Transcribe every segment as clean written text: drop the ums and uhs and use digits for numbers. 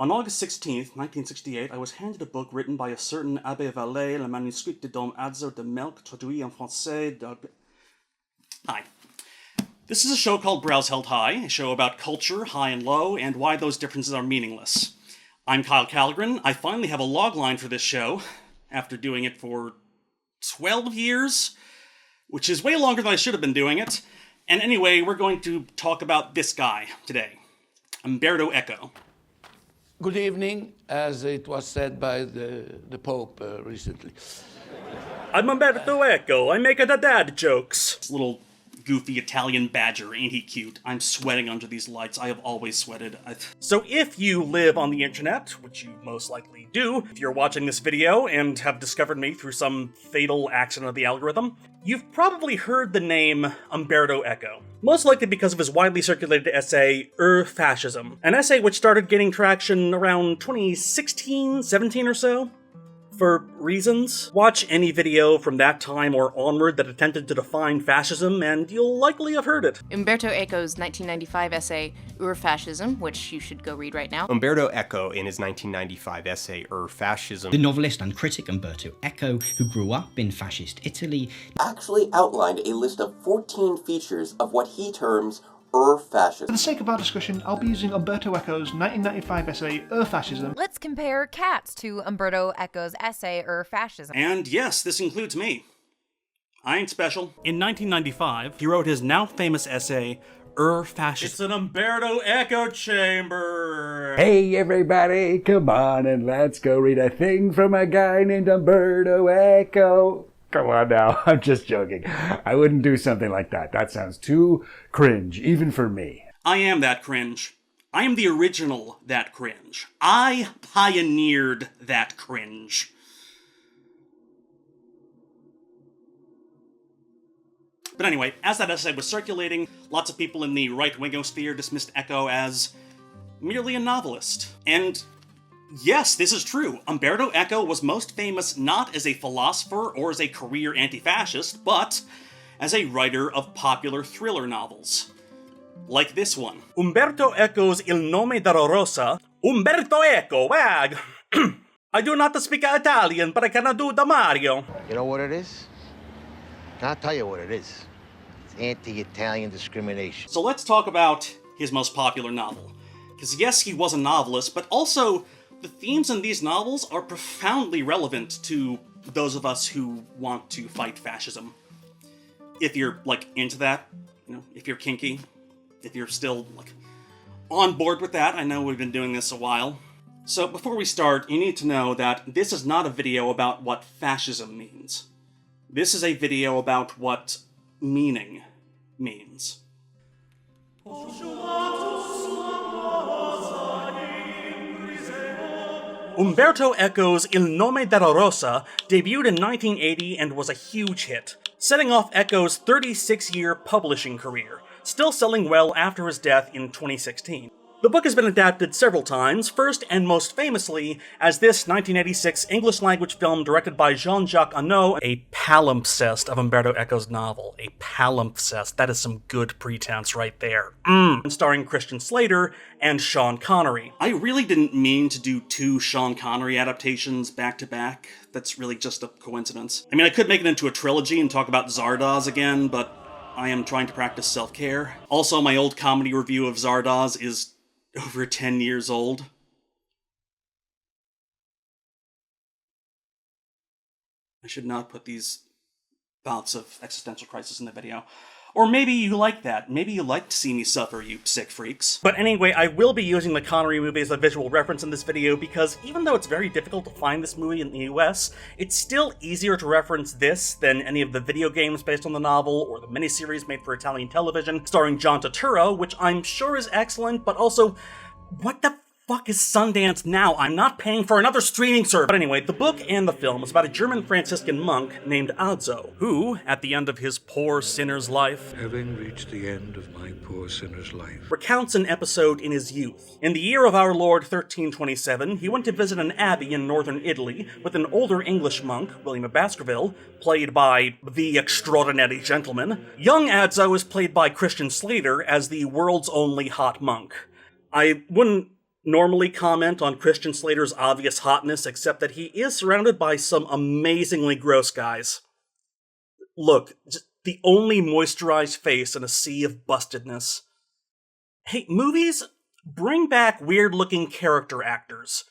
On August 16th, 1968, I was handed a book written by a certain Abbé Vallée, Le Manuscrit de Dom Adzo de Melk, traduit en français de... Hi. This is a show called Brows Held High, a show about culture, high and low, and why those differences are meaningless. I'm Kyle Calgren. I finally have a logline for this show, after doing it for 12 years, which is way longer than I should have been doing it. And anyway, we're going to talk about this guy today, Umberto Eco. Good evening, as it was said by the Pope recently. I'm Umberto Eco. I make the dad jokes. This little goofy Italian badger, ain't he cute? I'm sweating under these lights. I have always sweated. So if you live on the internet, which you most likely do, if you're watching this video and have discovered me through some fatal accident of the algorithm, you've probably heard the name Umberto Eco. Most likely because of his widely circulated essay, Ur-Fascism. An essay which started gaining traction around 2016, 17 or so. For reasons. Watch any video from that time or onward that attempted to define fascism, and you'll likely have heard it. Umberto Eco's 1995 essay, Ur-Fascism, which you should go read right now. Umberto Eco, in his 1995 essay, Ur-Fascism. The novelist and critic Umberto Eco, who grew up in fascist Italy, actually outlined a list of 14 features of what he terms Ur-Fascism. For the sake of our discussion, I'll be using Umberto Eco's 1995 essay, Ur-Fascism. Let's compare cats to Umberto Eco's essay, Ur-Fascism. And yes, this includes me. I ain't special. In 1995, he wrote his now famous essay, Ur-Fascism. It's an Umberto Eco chamber! Hey everybody, come on and let's go read a thing from a guy named Umberto Eco. Come on now, I'm just joking. I wouldn't do something like that. That sounds too cringe, even for me. I am that cringe. I am the original that cringe. I pioneered that cringe. But anyway, as that essay was circulating, lots of people in the right-wingosphere dismissed Eco as merely a novelist. And yes, this is true. Umberto Eco was most famous not as a philosopher or as a career anti-fascist, but as a writer of popular thriller novels. Like this one. Umberto Eco's Il Nome della Rosa. Umberto Eco, wag! I do not speak Italian, but I can do the Mario. You know what it is? I'll tell you what it is. It's anti-Italian discrimination. So let's talk about his most popular novel. Because yes, he was a novelist, but also the themes in these novels are profoundly relevant to those of us who want to fight fascism. If you're, into that, if you're kinky, if you're still, on board with that, I know we've been doing this a while. So before we start, you need to know that this is not a video about what fascism means. This is a video about what meaning means. Umberto Eco's Il Nome della Rosa debuted in 1980 and was a huge hit, setting off Eco's 36-year publishing career, still selling well after his death in 2016. The book has been adapted several times, first and most famously as this 1986 English-language film directed by Jean-Jacques Annaud, a palimpsest of Umberto Eco's novel. A palimpsest. That is some good pretense right there. Starring Christian Slater and Sean Connery. I really didn't mean to do two Sean Connery adaptations back-to-back. That's really just a coincidence. I mean, I could make it into a trilogy and talk about Zardoz again, but I am trying to practice self-care. Also, my old comedy review of Zardoz is over 10 years old. I should not put these bouts of existential crisis in the video. Or maybe you like that. Maybe you like to see me suffer, you sick freaks. But anyway, I will be using the Connery movie as a visual reference in this video because even though it's very difficult to find this movie in the US, it's still easier to reference this than any of the video games based on the novel or the miniseries made for Italian television starring John Turturro, which I'm sure is excellent, but also, what the fuck is Sundance now? I'm not paying for another streaming service. But anyway, the book and the film is about a German Franciscan monk named Adzo, who, at the end of his poor sinner's life, having reached the end of my poor sinner's life, recounts an episode in his youth. In the year of our Lord 1327, he went to visit an abbey in northern Italy with an older English monk, William of Baskerville, played by the extraordinary gentleman. Young Adzo is played by Christian Slater as the world's only hot monk. I wouldn't normally comment on Christian Slater's obvious hotness, except that he is surrounded by some amazingly gross guys. Look, just the only moisturized face in a sea of bustedness. Hey, movies, bring back weird-looking character actors.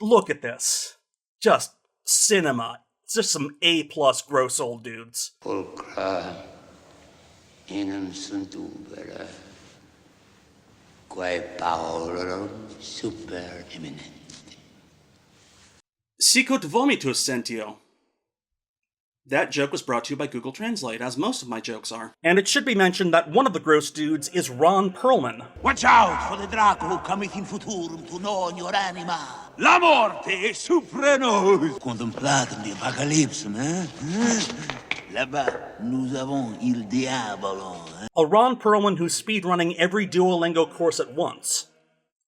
Look at this. Just cinema. It's just some A-plus gross old dudes. Pulcra inem sunt ubera, quae paulorum super eminent. Sicut vomitus sentio. That joke was brought to you by Google Translate, as most of my jokes are. And it should be mentioned that one of the gross dudes is Ron Perlman. Watch out for the Draco who cometh in futurum to gnaw on your anima. La morte suprenos. Contemplatum the apocalypse, Là-bas, nous avons il diavolo. A Ron Perlman who's speedrunning every Duolingo course at once.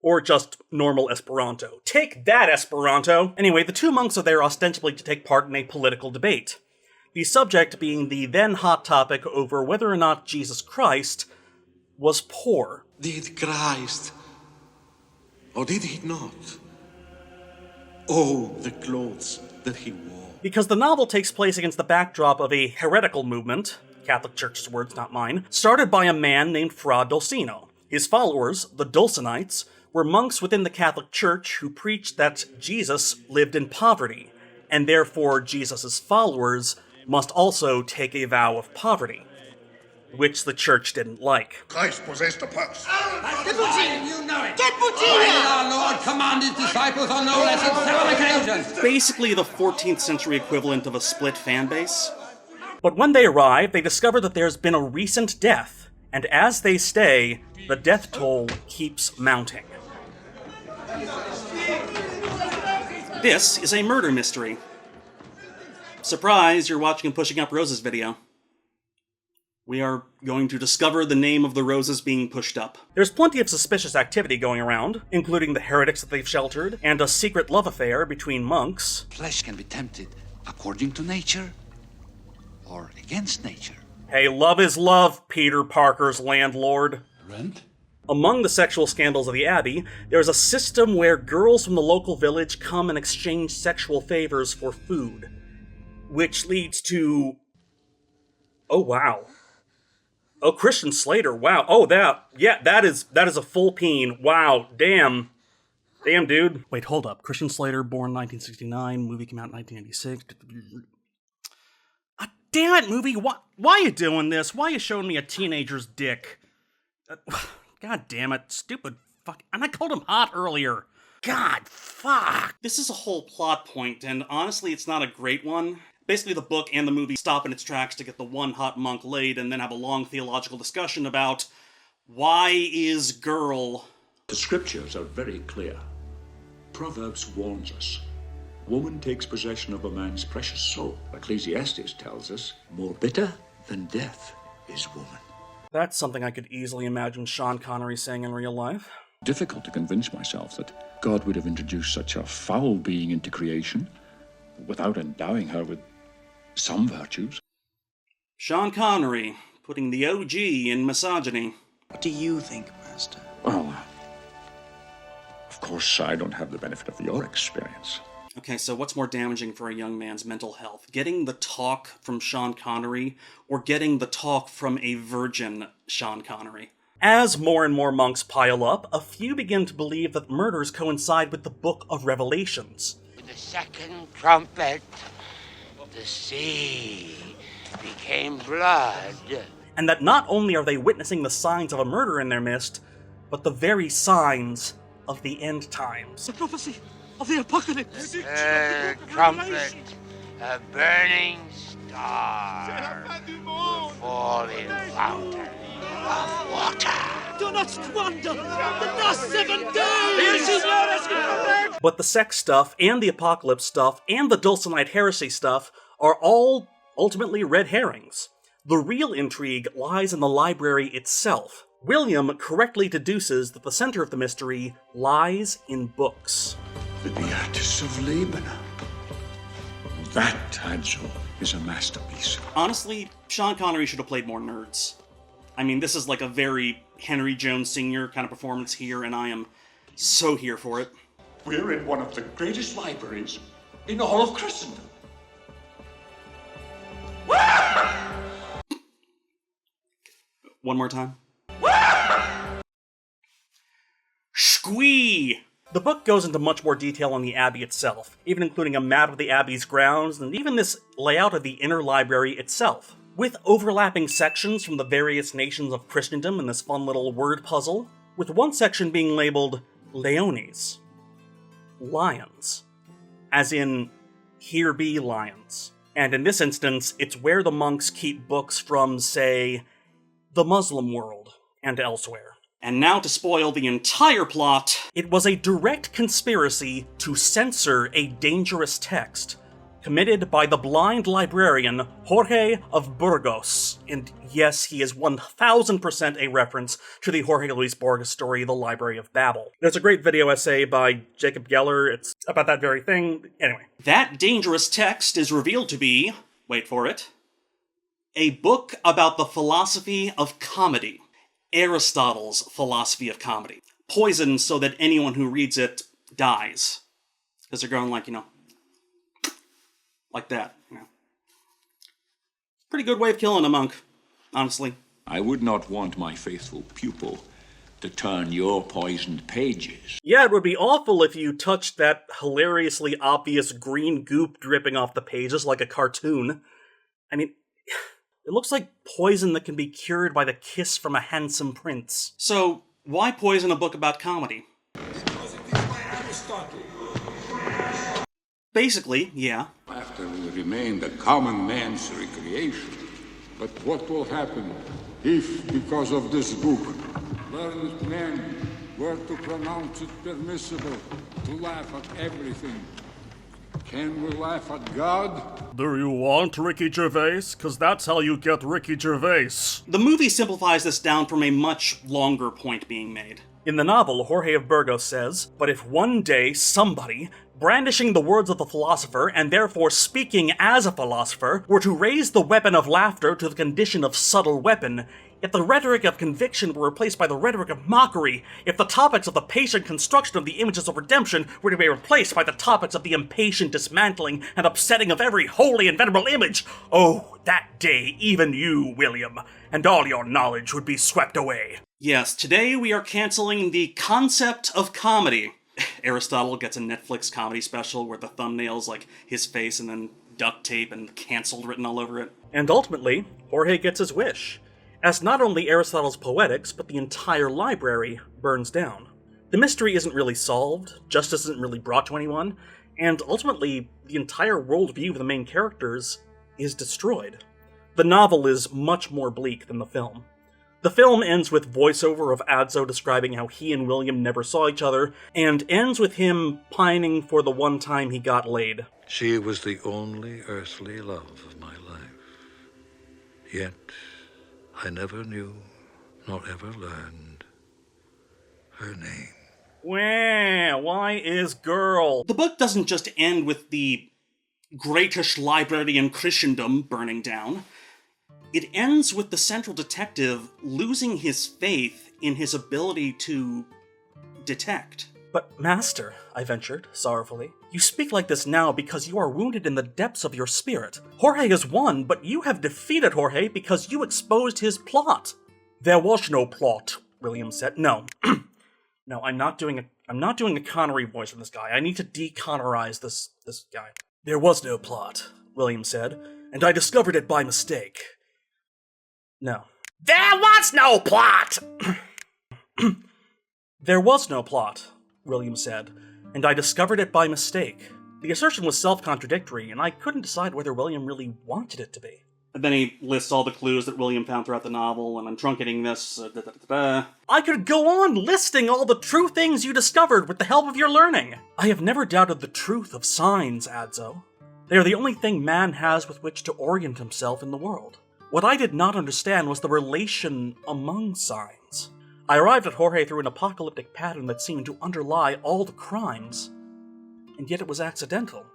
Or just normal Esperanto. Take that, Esperanto! Anyway, the two monks are there ostensibly to take part in a political debate. The subject being the then hot topic over whether or not Jesus Christ was poor. Did Christ, or did he not? Oh, the clothes that he wore. Because the novel takes place against the backdrop of a heretical movement, Catholic Church's words, not mine, started by a man named Fra Dulcino. His followers, the Dulcinites, were monks within the Catholic Church who preached that Jesus lived in poverty, and therefore Jesus' followers must also take a vow of poverty, which the church didn't like. Christ possessed a purse. You know it. Get Puccini! Our Lord commanded disciples on no less than 7 occasions. Basically the 14th century equivalent of a split fan base. But when they arrive, they discover that there's been a recent death, and as they stay, the death toll keeps mounting. This is a murder mystery. Surprise, you're watching Pushing Up Roses video. We are going to discover the name of the roses being pushed up. There's plenty of suspicious activity going around, including the heretics that they've sheltered, and a secret love affair between monks. Flesh can be tempted according to nature or against nature. Hey, love is love, Peter Parker's landlord. Rent? Among the sexual scandals of the Abbey, there's a system where girls from the local village come and exchange sexual favors for food, which leads to... Oh, wow. Oh, Christian Slater, wow. Oh, that is a full peen. Wow, damn. Damn, dude. Wait, hold up. Christian Slater, born 1969, movie came out in 1996. Damn it, movie, why are you doing this? Why are you showing me a teenager's dick? God damn it, stupid fuck. And I called him hot earlier. God, fuck. This is a whole plot point, and honestly, it's not a great one. Basically, the book and the movie stop in its tracks to get the one hot monk laid and then have a long theological discussion about why is girl... The scriptures are very clear. Proverbs warns us. Woman takes possession of a man's precious soul. Ecclesiastes tells us, more bitter than death is woman. That's something I could easily imagine Sean Connery saying in real life. Difficult to convince myself that God would have introduced such a foul being into creation without endowing her with some virtues. Sean Connery, putting the OG in misogyny. What do you think, Master? Well, of course, I don't have the benefit of your experience. Okay, so what's more damaging for a young man's mental health? Getting the talk from Sean Connery, or getting the talk from a virgin Sean Connery? As more and more monks pile up, a few begin to believe that murders coincide with the Book of Revelations. With the second trumpet, the sea became blood. And that not only are they witnessing the signs of a murder in their midst, but the very signs of the end times. The prophecy of the apocalypse. Third trumpet, a burning star will fall in fountain of water. Do not squander the last 7 days! But the sex stuff, and the apocalypse stuff, and the Dulcinite heresy stuff are all ultimately red herrings. The real intrigue lies in the library itself. William correctly deduces that the center of the mystery lies in books. The Beatus of Lebanon. That, Hadjo, is a masterpiece. Honestly, Sean Connery should have played more nerds. I mean, this is like a very Henry Jones Sr. kind of performance here, and I am so here for it. We're in one of the greatest libraries in all of Christendom. One more time. Squee! The book goes into much more detail on the Abbey itself, even including a map of the Abbey's grounds and even this layout of the inner library itself, with overlapping sections from the various nations of Christendom in this fun little word puzzle, with one section being labeled Leones. Lions. As in, here be lions. And in this instance, it's where the monks keep books from, say, the Muslim world and elsewhere. And now to spoil the entire plot, it was a direct conspiracy to censor a dangerous text, committed by the blind librarian Jorge of Burgos. And yes, he is 1000% a reference to the Jorge Luis Borges story, The Library of Babel. There's a great video essay by Jacob Geller, it's about that very thing. Anyway. That dangerous text is revealed to be, wait for it, a book about the philosophy of comedy. Aristotle's philosophy of comedy. Poisoned so that anyone who reads it dies. Because they're going like, like that, Pretty good way of killing a monk, honestly. I would not want my faithful pupil to turn your poisoned pages. Yeah, it would be awful if you touched that hilariously obvious green goop dripping off the pages like a cartoon. I mean, it looks like poison that can be cured by the kiss from a handsome prince. So, why poison a book about comedy? Basically, yeah. Laughter will remain the common man's recreation. But what will happen if, because of this book, learned men were to pronounce it permissible to laugh at everything? Can we laugh at God? Do you want Ricky Gervais? Because that's how you get Ricky Gervais. The movie simplifies this down from a much longer point being made. In the novel, Jorge of Burgos says, "But if one day somebody, brandishing the words of the philosopher and therefore speaking as a philosopher, were to raise the weapon of laughter to the condition of subtle weapon, if the rhetoric of conviction were replaced by the rhetoric of mockery, if the topics of the patient construction of the images of redemption were to be replaced by the topics of the impatient dismantling and upsetting of every holy and venerable image, oh, that day even you, William, and all your knowledge would be swept away." Yes, today we are canceling the concept of comedy. Aristotle gets a Netflix comedy special where the thumbnail's like his face and then duct tape and cancelled written all over it. And ultimately, Jorge gets his wish, as not only Aristotle's Poetics, but the entire library burns down. The mystery isn't really solved, justice isn't really brought to anyone, and ultimately, the entire worldview of the main characters is destroyed. The novel is much more bleak than the film. The film ends with voiceover of Adzo describing how he and William never saw each other, and ends with him pining for the one time he got laid. She was the only earthly love of my life. Yet I never knew, nor ever learned, her name. Why is girl? The book doesn't just end with the greatest library in Christendom burning down. It ends with the central detective losing his faith in his ability to detect. "But master," I ventured, sorrowfully, "you speak like this now because you are wounded in the depths of your spirit. Jorge has won, but you have defeated Jorge because you exposed his plot." "There was no plot," William said. No. No, I'm not doing a Connery voice from this guy. I need to de-Connorize this guy. "There was no plot," William said, "and I discovered it by mistake." No. "There was no plot!" "There was no plot," William said, "and I discovered it by mistake." The assertion was self-contradictory, and I couldn't decide whether William really wanted it to be. And then he lists all the clues that William found throughout the novel, and I'm truncating this, I could go on listing all the true things you discovered with the help of your learning. I have never doubted the truth of signs, Adzo. They are the only thing man has with which to orient himself in the world. What I did not understand was the relation among signs. I arrived at Jorge through an apocalyptic pattern that seemed to underlie all the crimes, and yet it was accidental.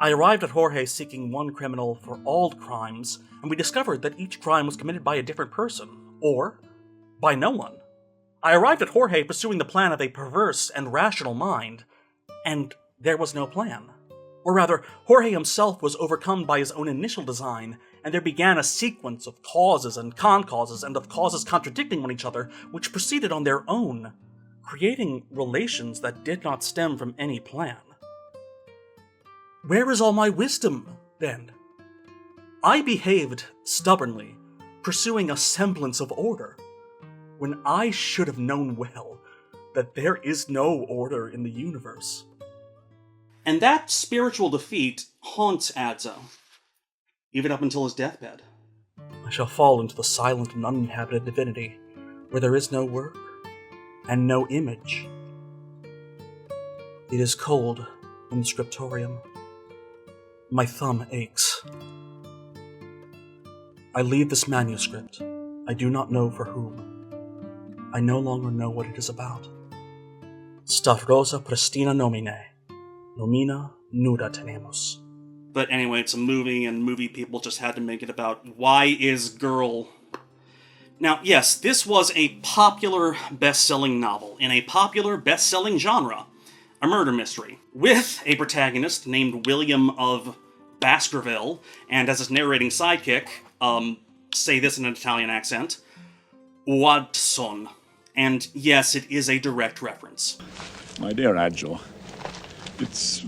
I arrived at Jorge seeking one criminal for all the crimes, and we discovered that each crime was committed by a different person, or by no one. I arrived at Jorge pursuing the plan of a perverse and rational mind, and there was no plan. Or rather, Jorge himself was overcome by his own initial design, and there began a sequence of causes and con-causes, and of causes contradicting one each other, which proceeded on their own, creating relations that did not stem from any plan. Where is all my wisdom, then? I behaved stubbornly, pursuing a semblance of order, when I should have known well that there is no order in the universe. And that spiritual defeat haunts Adzo, even up until his deathbed. I shall fall into the silent and uninhabited divinity, where there is no work and no image. It is cold in the scriptorium. My thumb aches. I leave this manuscript. I do not know for whom. I no longer know what it is about. Stuff Rosa pristina nomine. Nomina nuda tenemus. But anyway, it's a movie, and movie people just had to make it about why is girl. Now, yes, this was a popular best-selling novel in a popular best-selling genre, a murder mystery, with a protagonist named William of Baskerville, and as his narrating sidekick, say this in an Italian accent, Watson. And yes, it is a direct reference. My dear Adjo, it's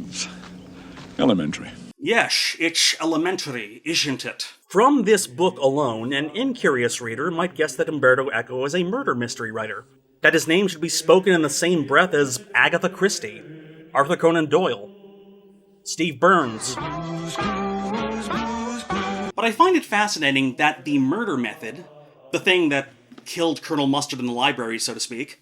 elementary. Yes, it's elementary, isn't it? From this book alone, an incurious reader might guess that Umberto Eco is a murder mystery writer, that his name should be spoken in the same breath as Agatha Christie, Arthur Conan Doyle, Steve Burns. But I find it fascinating that the murder method, the thing that killed Colonel Mustard in the library, so to speak,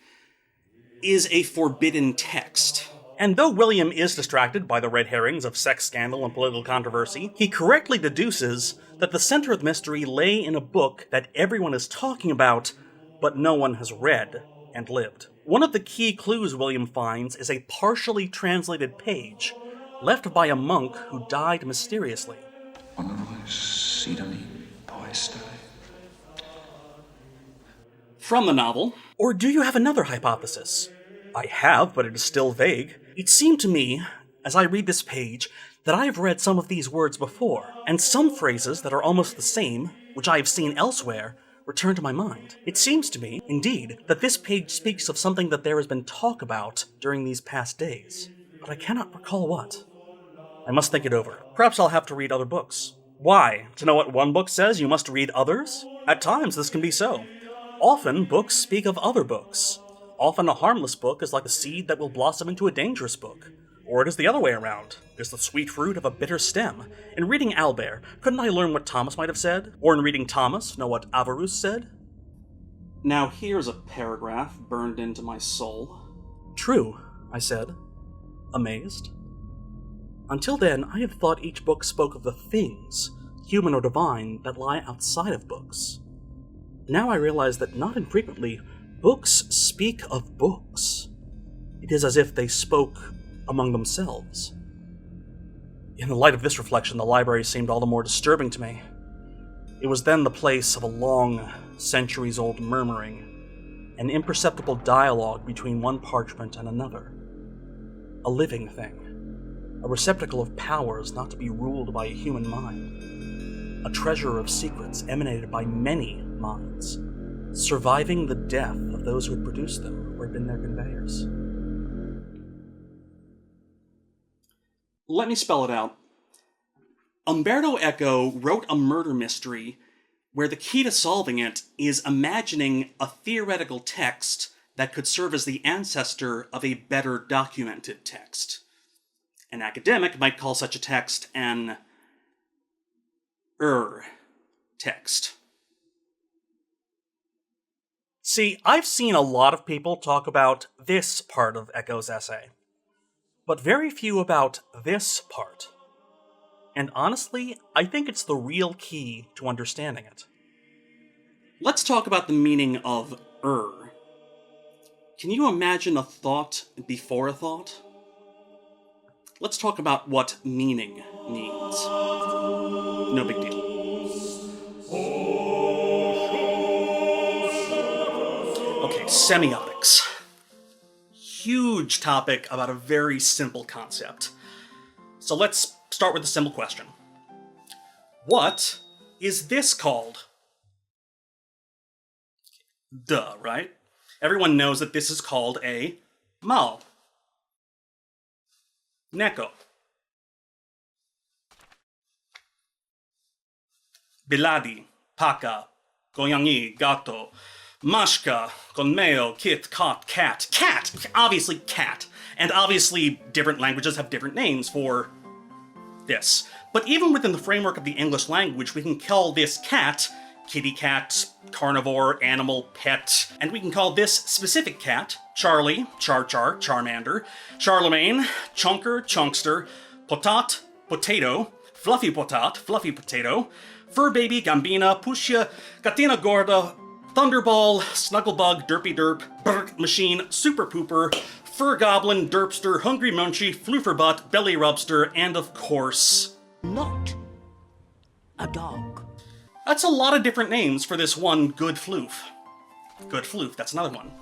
is a forbidden text. And though William is distracted by the red herrings of sex scandal and political controversy, he correctly deduces that the center of the mystery lay in a book that everyone is talking about, but no one has read and lived. One of the key clues William finds is a partially translated page left by a monk who died mysteriously. From the novel. Or do you have another hypothesis? I have, but it is still vague. It seemed to me, as I read this page, that I have read some of these words before, and some phrases that are almost the same, which I have seen elsewhere, return to my mind. It seems to me, indeed, that this page speaks of something that there has been talk about during these past days, but I cannot recall what. I must think it over. Perhaps I'll have to read other books. Why? To know what one book says, you must read others? At times, this can be so. Often, books speak of other books. Often a harmless book is like a seed that will blossom into a dangerous book. Or it is the other way around. It is the sweet fruit of a bitter stem. In reading Albert, couldn't I learn what Thomas might have said? Or in reading Thomas, know what Averroes said? Now here's a paragraph burned into my soul. True, I said, amazed. Until then, I had thought each book spoke of the things, human or divine, that lie outside of books. Now I realize that not infrequently, books speak of books. It is as if they spoke among themselves. In the light of this reflection, the library seemed all the more disturbing to me. It was then the place of a long, centuries-old murmuring, an imperceptible dialogue between one parchment and another. A living thing, a receptacle of powers not to be ruled by a human mind, a treasure of secrets emanated by many minds, surviving the death of those who had produced them or had been their conveyors. Let me spell it out. Umberto Eco wrote a murder mystery where the key to solving it is imagining a theoretical text that could serve as the ancestor of a better documented text. An academic might call such a text an Ur-text. See, I've seen a lot of people talk about this part of Eco's essay, but very few about this part. And honestly, I think it's the real key to understanding it. Let's talk about the meaning of Ur. Can you imagine a thought before a thought? Let's talk about what meaning means. No big deal. Okay, Semiotics. Huge topic about a very simple concept. So let's start with a simple question. What is this called? Duh, right? Everyone knows that this is called a mal. Neko. Biladi, Paka, Goyangi, Gato, Mashka, Gonmeo, Kit, Kot, Cat. Cat! Obviously cat. And obviously different languages have different names for this. But even within the framework of the English language, we can call this cat kitty cat, carnivore, animal, pet, and we can call this specific cat Charlie, Char-Char, Charmander, Charlemagne, Chunker, Chunkster, Potat, Potato, Fluffy Potat, Fluffy Potato, Fur Baby, Gambina, Pushya, Katina Gorda, Thunderball, Snugglebug, Derpy Derp, Brr Machine, Super Pooper, Fur Goblin, Derpster, Hungry Munchie, Flooferbutt, Belly Rubster, and of course... Not a dog. That's a lot of different names for this one good floof. Good floof, that's another one.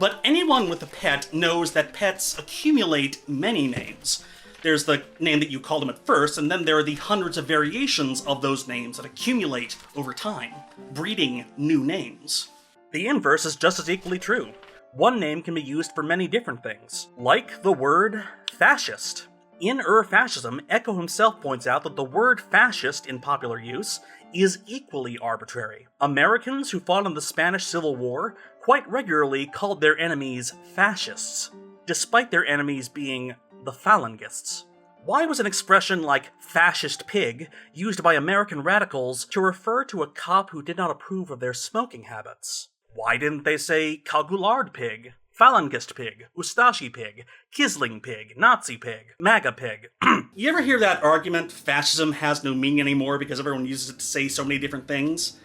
But anyone with a pet knows that pets accumulate many names. There's the name that you call them at first, and then there are the hundreds of variations of those names that accumulate over time, breeding new names. The inverse is just as equally true. One name can be used for many different things, like the word fascist. In Ur-Fascism, Eco himself points out that the word fascist in popular use is equally arbitrary. Americans who fought in the Spanish Civil War quite regularly called their enemies fascists, despite their enemies being the Phalangists. Why was an expression like fascist pig used by American radicals to refer to a cop who did not approve of their smoking habits? Why didn't they say Kagulard pig, Phalangist pig, Ustashi pig, Kisling pig, Nazi pig, MAGA pig? You ever hear that argument, fascism has no meaning anymore because everyone uses it to say so many different things?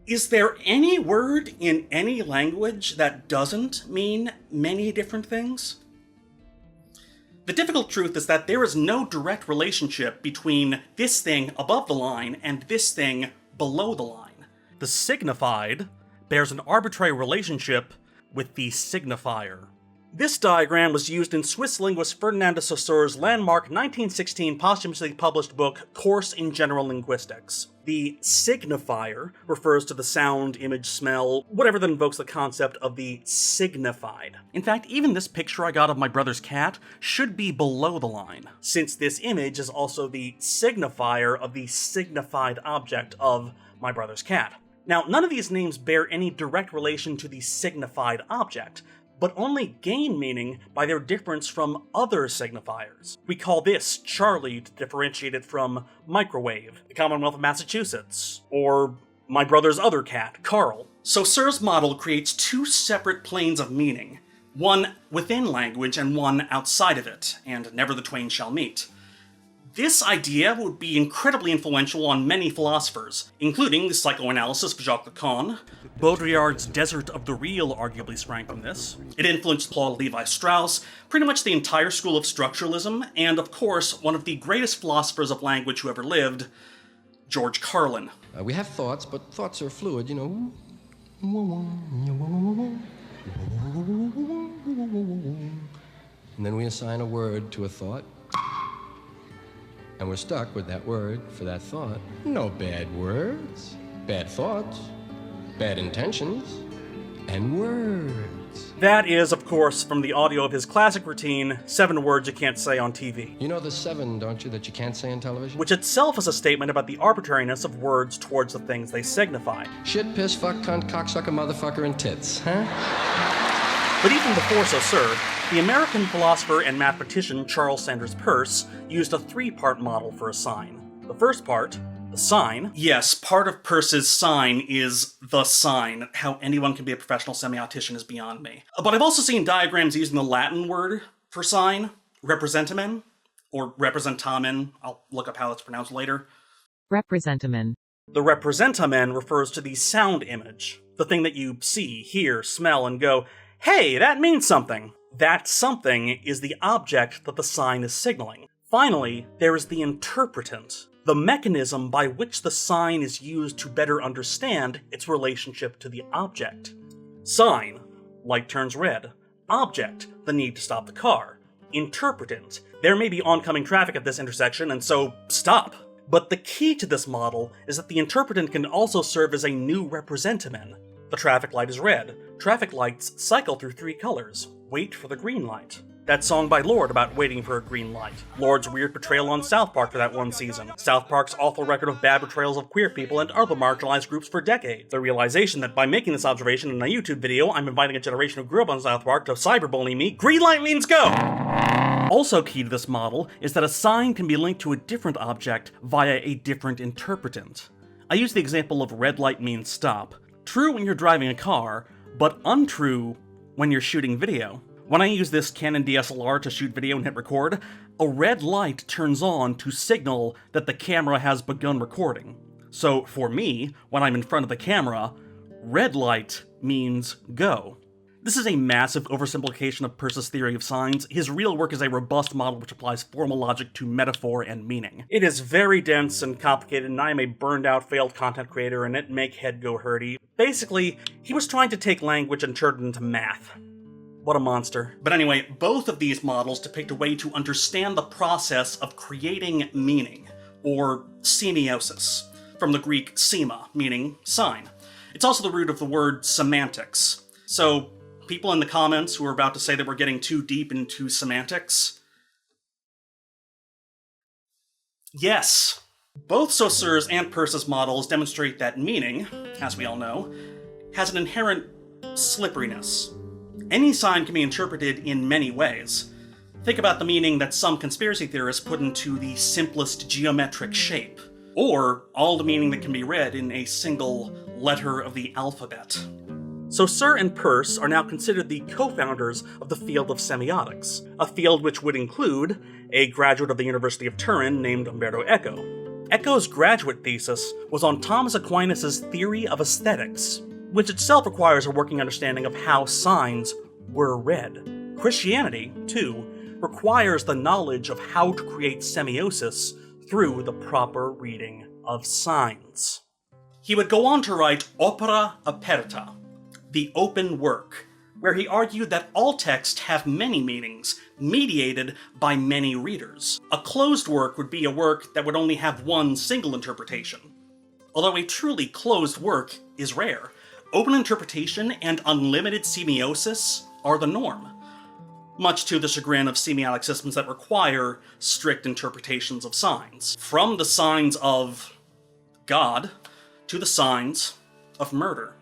Is there any word in any language that doesn't mean many different things? The difficult truth is that there is no direct relationship between this thing above the line and this thing below the line. The signified bears an arbitrary relationship with the signifier. This diagram was used in Swiss linguist Ferdinand de Saussure's landmark 1916 posthumously published book, Course in General Linguistics. The signifier refers to the sound, image, smell, whatever that invokes the concept of the signified. In fact, even this picture I got of my brother's cat should be below the line, since this image is also the signifier of the signified object of my brother's cat. Now, none of these names bear any direct relation to the signified object, but only gain meaning by their difference from other signifiers. We call this Charlie to differentiate it from microwave, the Commonwealth of Massachusetts, or my brother's other cat, Carl. Saussure's model creates two separate planes of meaning, one within language and one outside of it, and never the twain shall meet. This idea would be incredibly influential on many philosophers, including the psychoanalysis of Jacques Lacan. Baudrillard's Desert of the Real arguably sprang from this. It influenced Claude Levi-Strauss, pretty much the entire school of structuralism, and of course, one of the greatest philosophers of language who ever lived, George Carlin. We have thoughts, but thoughts are fluid, you know. And then we assign a word to a thought. And we're stuck with that word for that thought. No bad words, bad thoughts, bad intentions, and words. That is, of course, from the audio of his classic routine, 7 words you can't say on TV. You know the 7, don't you, that you can't say on television? Which itself is a statement about the arbitrariness of words towards the things they signify. Shit, piss, fuck, cunt, cocksucker, motherfucker, and tits, huh? But even before Saussure, the American philosopher and mathematician Charles Sanders Peirce used a 3-part model for a sign. The first part, the sign. Yes, part of Peirce's sign is the sign. How anyone can be a professional semiotician is beyond me. But I've also seen diagrams using the Latin word for sign, representamen, or representamen. I'll look up how it's pronounced later. Representamen. The representamen refers to the sound image, the thing that you see, hear, smell, and go, hey, that means something. That something is the object that the sign is signaling. Finally, there is the interpretant, the mechanism by which the sign is used to better understand its relationship to the object. Sign, light turns red. Object, the need to stop the car. Interpretant, there may be oncoming traffic at this intersection, and so stop. But the key to this model is that the interpretant can also serve as a new representamen. The traffic light is red. Traffic lights cycle through 3 colors. Wait for the green light. That song by Lorde about waiting for a green light. Lorde's weird portrayal on South Park for that one season. South Park's awful record of bad portrayals of queer people and other marginalized groups for decades. The realization that by making this observation in a YouTube video, I'm inviting a generation who grew up on South Park to cyberbully me. Green light means go! Also key to this model is that a sign can be linked to a different object via a different interpretant. I use the example of red light means stop. True when you're driving a car, but untrue when you're shooting video. When I use this Canon DSLR to shoot video and hit record, a red light turns on to signal that the camera has begun recording. So for me, when I'm in front of the camera, red light means go. This is a massive oversimplification of Peirce's theory of signs. His real work is a robust model which applies formal logic to metaphor and meaning. It is very dense and complicated, and I am a burned-out, failed content creator, and it make head go hurdy. Basically, he was trying to take language and turn it into math. What a monster. But anyway, both of these models depict a way to understand the process of creating meaning, or semiosis, from the Greek sema, meaning sign. It's also the root of the word semantics. So, people in the comments who are about to say that we're getting too deep into semantics, yes. Both Saussure's and Peirce's models demonstrate that meaning, as we all know, has an inherent slipperiness. Any sign can be interpreted in many ways. Think about the meaning that some conspiracy theorists put into the simplest geometric shape, or all the meaning that can be read in a single letter of the alphabet. Saussure and Peirce are now considered the co-founders of the field of semiotics, a field which would include a graduate of the University of Turin named Umberto Eco. Eco's graduate thesis was on Thomas Aquinas' theory of aesthetics, which itself requires a working understanding of how signs were read. Christianity, too, requires the knowledge of how to create semiosis through the proper reading of signs. He would go on to write Opera Aperta, the open work, where he argued that all texts have many meanings, mediated by many readers. A closed work would be a work that would only have one single interpretation. Although a truly closed work is rare, open interpretation and unlimited semiosis are the norm, much to the chagrin of semiotic systems that require strict interpretations of signs. From the signs of God to the signs of murder.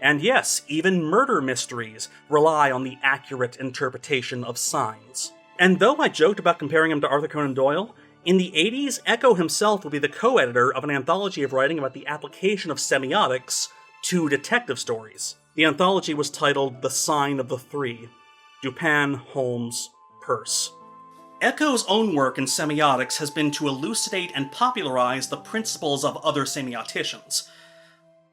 And yes, even murder mysteries rely on the accurate interpretation of signs. And though I joked about comparing him to Arthur Conan Doyle, in the 80s, Eco himself would be the co-editor of an anthology of writing about the application of semiotics to detective stories. The anthology was titled The Sign of the Three: Dupin, Holmes, Peirce. Eco's own work in semiotics has been to elucidate and popularize the principles of other semioticians,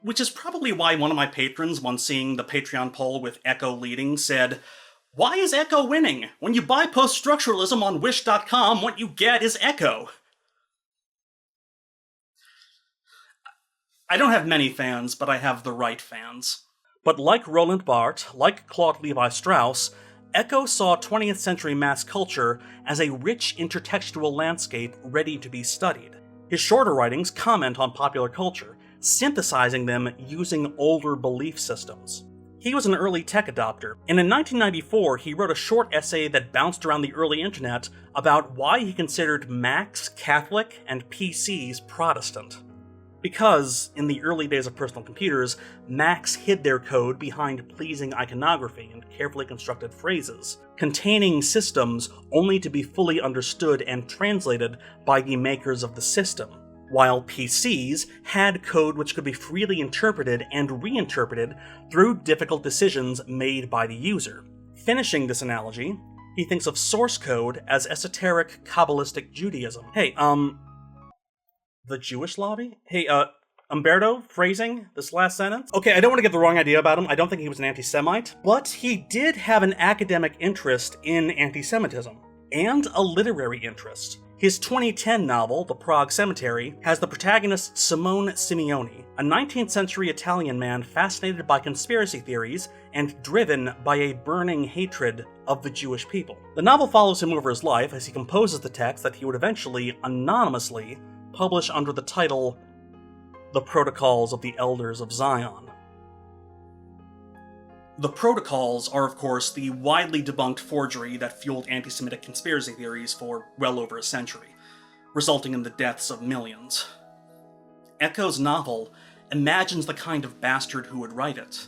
which is probably why one of my patrons, once seeing the Patreon poll with Eco leading, said, "Why is Eco winning? When you buy post-structuralism on Wish.com, what you get is Eco." I don't have many fans, but I have the right fans. But like Roland Barthes, like Claude Levi-Strauss, Eco saw 20th century mass culture as a rich intertextual landscape ready to be studied. His shorter writings comment on popular culture, synthesizing them using older belief systems. He was an early tech adopter, and in 1994 he wrote a short essay that bounced around the early internet about why he considered Macs Catholic and PCs Protestant. Because, in the early days of personal computers, Macs hid their code behind pleasing iconography and carefully constructed phrases, containing systems only to be fully understood and translated by the makers of the system, while PCs had code which could be freely interpreted and reinterpreted through difficult decisions made by the user. Finishing this analogy, he thinks of source code as esoteric Kabbalistic Judaism. Hey, the Jewish lobby? Hey, Umberto, phrasing this last sentence? Okay, I don't want to get the wrong idea about him. I don't think he was an anti-Semite, but he did have an academic interest in anti-Semitism, and a literary interest. His 2010 novel, The Prague Cemetery, has the protagonist Simone Simeoni, a 19th century Italian man fascinated by conspiracy theories and driven by a burning hatred of the Jewish people. The novel follows him over his life as he composes the text that he would eventually, anonymously, publish under the title The Protocols of the Elders of Zion. The Protocols are, of course, the widely debunked forgery that fueled anti-Semitic conspiracy theories for well over a century, resulting in the deaths of millions. Eco's novel imagines the kind of bastard who would write it,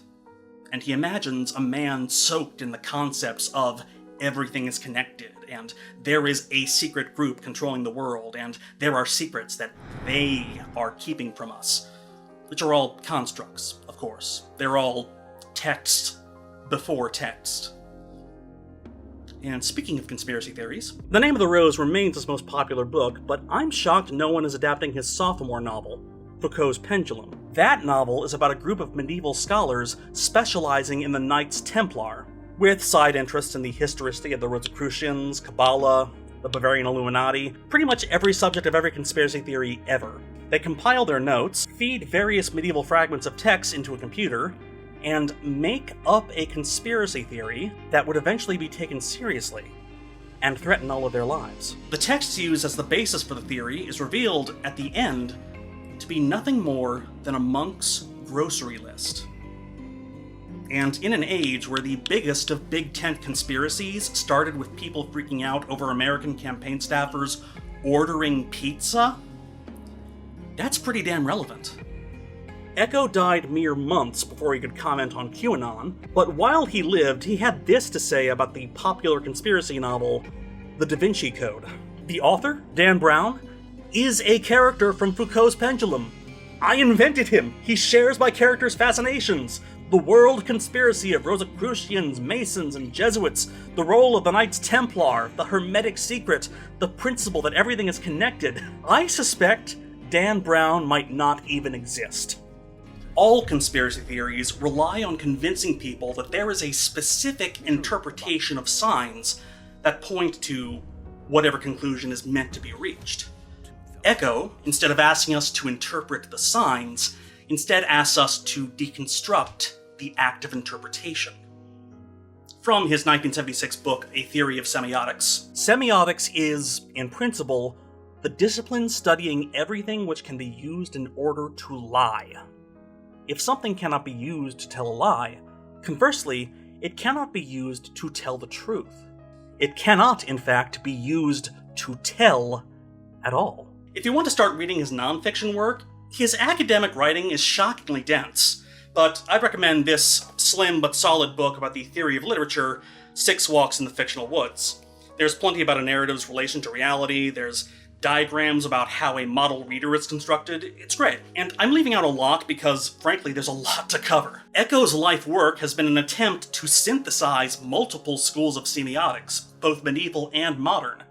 and he imagines a man soaked in the concepts of everything is connected, and there is a secret group controlling the world, and there are secrets that they are keeping from us, which are all constructs, of course. They're all text before text. And speaking of conspiracy theories, The Name of the Rose remains his most popular book, but I'm shocked no one is adapting his sophomore novel, Foucault's Pendulum. That novel is about a group of medieval scholars specializing in the Knights Templar, with side interests in the historicity of the Rosicrucians, Kabbalah, the Bavarian Illuminati, pretty much every subject of every conspiracy theory ever. They compile their notes, feed various medieval fragments of text into a computer, and make up a conspiracy theory that would eventually be taken seriously and threaten all of their lives. The text used as the basis for the theory is revealed at the end to be nothing more than a monk's grocery list. And in an age where the biggest of big tent conspiracies started with people freaking out over American campaign staffers ordering pizza, that's pretty damn relevant. Eco died mere months before he could comment on QAnon, but while he lived, he had this to say about the popular conspiracy novel, The Da Vinci Code. The author, Dan Brown, is a character from Foucault's Pendulum. I invented him! He shares my character's fascinations! The world conspiracy of Rosicrucians, Masons, and Jesuits, the role of the Knights Templar, the Hermetic secret, the principle that everything is connected. I suspect Dan Brown might not even exist. All conspiracy theories rely on convincing people that there is a specific interpretation of signs that point to whatever conclusion is meant to be reached. Eco, instead of asking us to interpret the signs, instead asks us to deconstruct the act of interpretation. From his 1976 book, A Theory of Semiotics. Semiotics is, in principle, the discipline studying everything which can be used in order to lie. If something cannot be used to tell a lie, conversely, it cannot be used to tell the truth. It cannot, in fact, be used to tell at all. If you want to start reading his nonfiction work, his academic writing is shockingly dense, but I'd recommend this slim but solid book about the theory of literature, 6 Walks in the Fictional Woods. There's plenty about a narrative's relation to reality, there's diagrams about how a model reader is constructed. It's great. And I'm leaving out a lot because, frankly, there's a lot to cover. Eco's life work has been an attempt to synthesize multiple schools of semiotics, both medieval and modern,